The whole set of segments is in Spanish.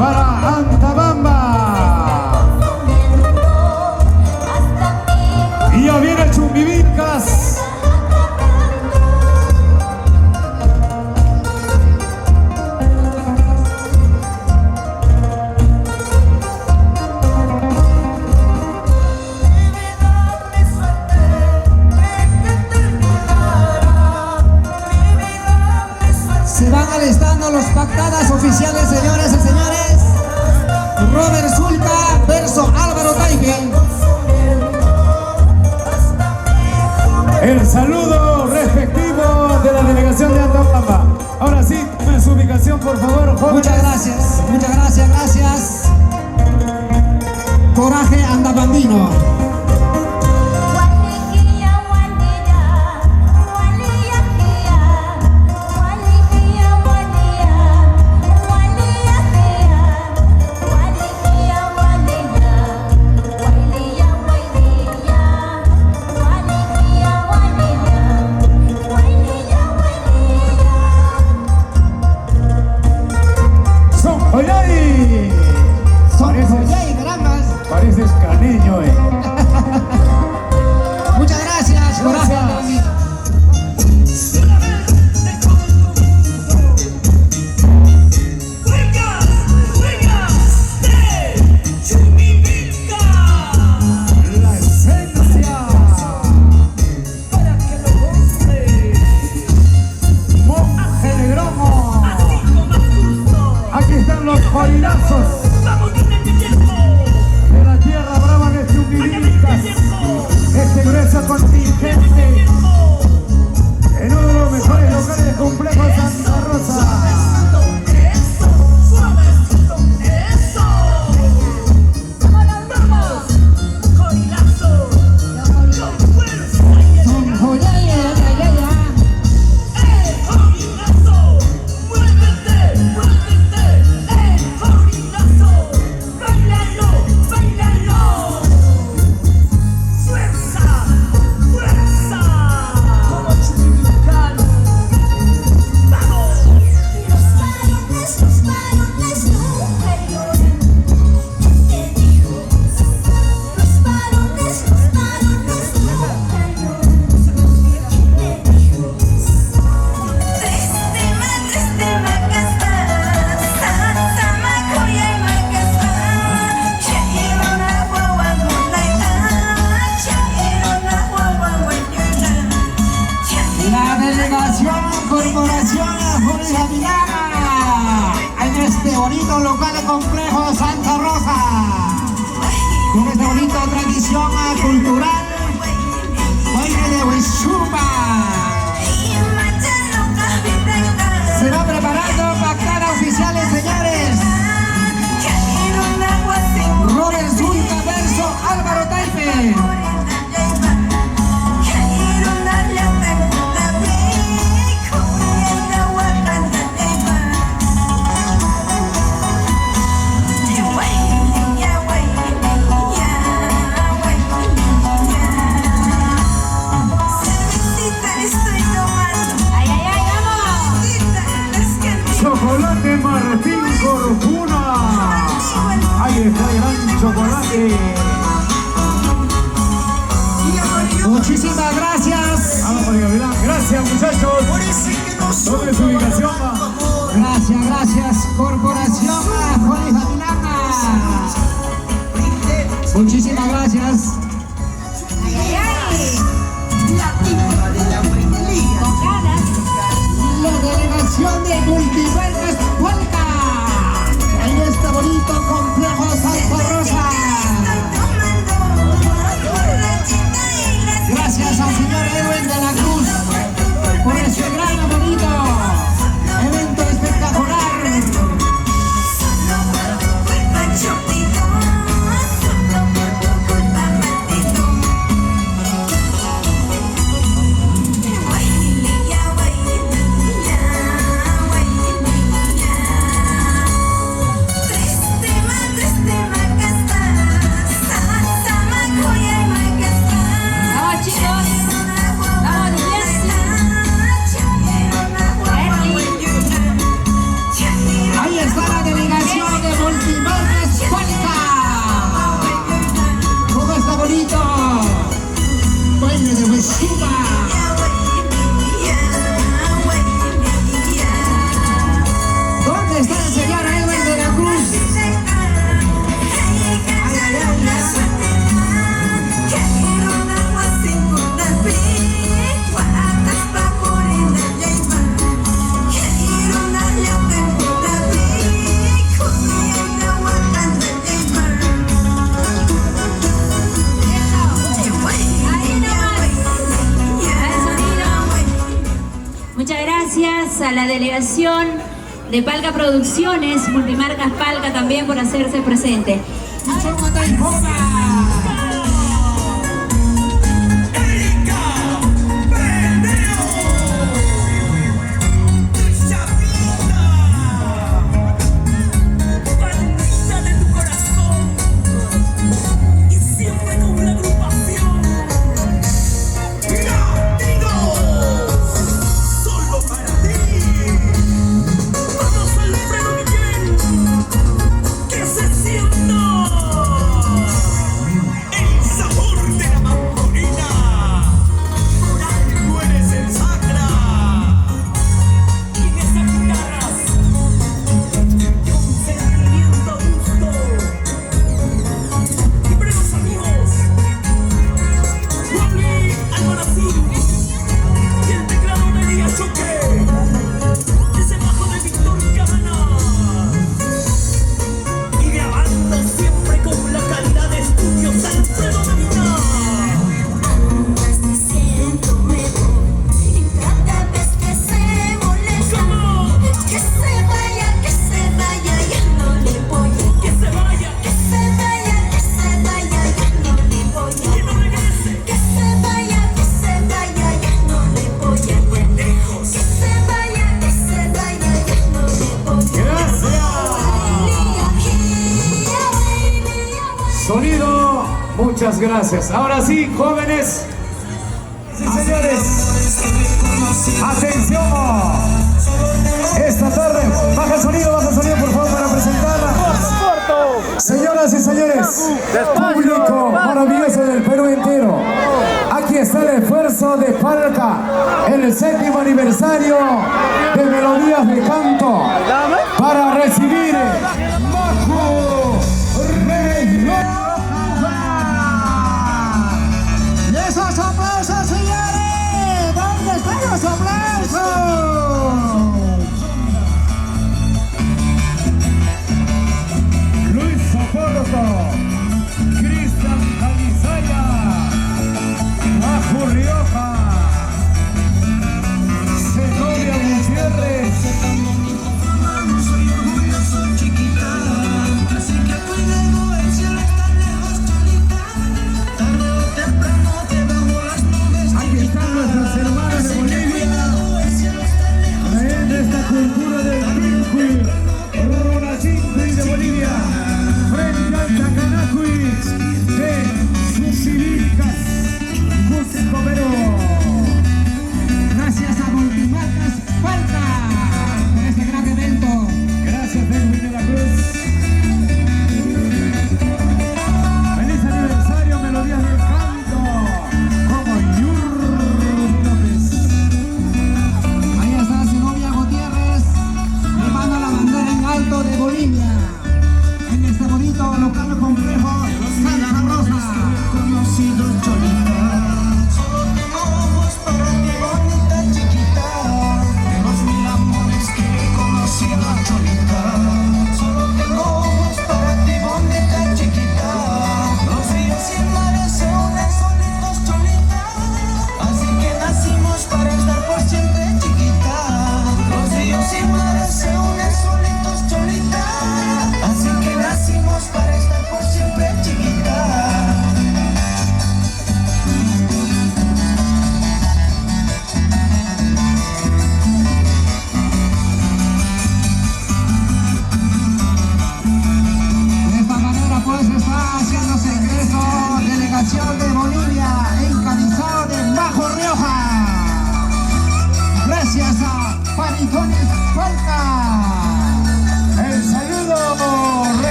para Antabamba. Y ya viene Chumbibicas. Se van alistando los pactadas oficiales, señoras y señores. Robert Zulca verso Álvaro Taife. El saludo respectivo de la delegación de Antabamba. Ahora sí, tomen su ubicación, por favor, jóvenes. Muchas gracias, gracias. Coraje andabambino. Pareces caneño, Muchas gracias, Coraje andabambino. La esencia. Para que lo goce. Monje de Gromo. Aquí están los jorilazos. Este grueso contingente en uno de los mejores locales de Complejo Santa Rosa. Corporación Jorge Milana en este bonito local de Complejo Santa Rosa, con esta bonita tradición cultural, baile de Huichupa. Se va preparando pactada oficiales, señores. Robert Zulca verso Álvaro Taife. Chocolate Martín Corpuna. Ahí está el gran chocolate. Muchísimas gracias. Vamos por Gavilán. Gracias, muchachos. Sobre su ubicación. Gracias. Corporación Jorge Milana. Muchísimas gracias. La delegación de Multiverdes Puerta en este bonito complejo Santa Rosa. Gracias al señor Edwin de la Cruz por este gran bonito evento espectacular. a la delegación de Palca Producciones, Multimarcas Palca también por hacerse presente. Sonido, muchas gracias. Ahora sí, jóvenes. Sí, señores. Atención. Esta tarde, baja el sonido por favor para presentarla. Señoras y señores, público maravilloso del Perú entero. Aquí está el esfuerzo de Palca, el 7º aniversario de Melodías de Canto, para recibir Majo Rey. ¡Y esos aplausos, señores! ¿Dónde están los aplausos? Luis Soporto, Cristian Calizaya, Majo Rioja, Zenobia Gutiérrez, Soy orgulloso, chiquita.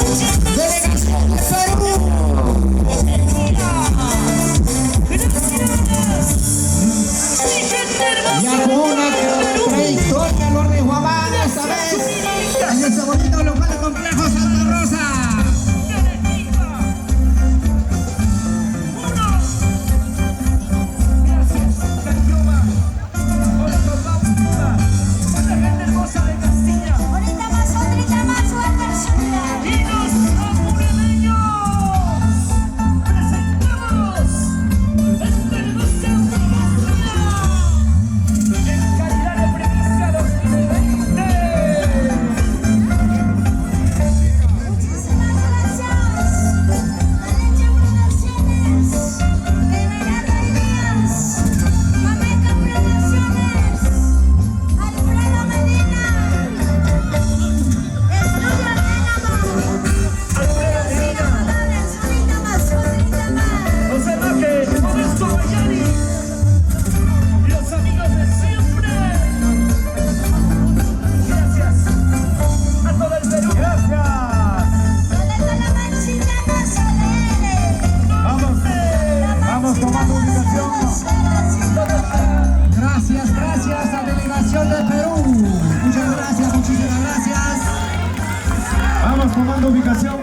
Delegación de Perú. Ya con una trayectoria, Lord de Huamana, esta vez en este bonito local de complejo Santa Rosa. Gracias a Delegación de Perú. Muchas gracias, muchísimas gracias. Vamos tomando ubicación.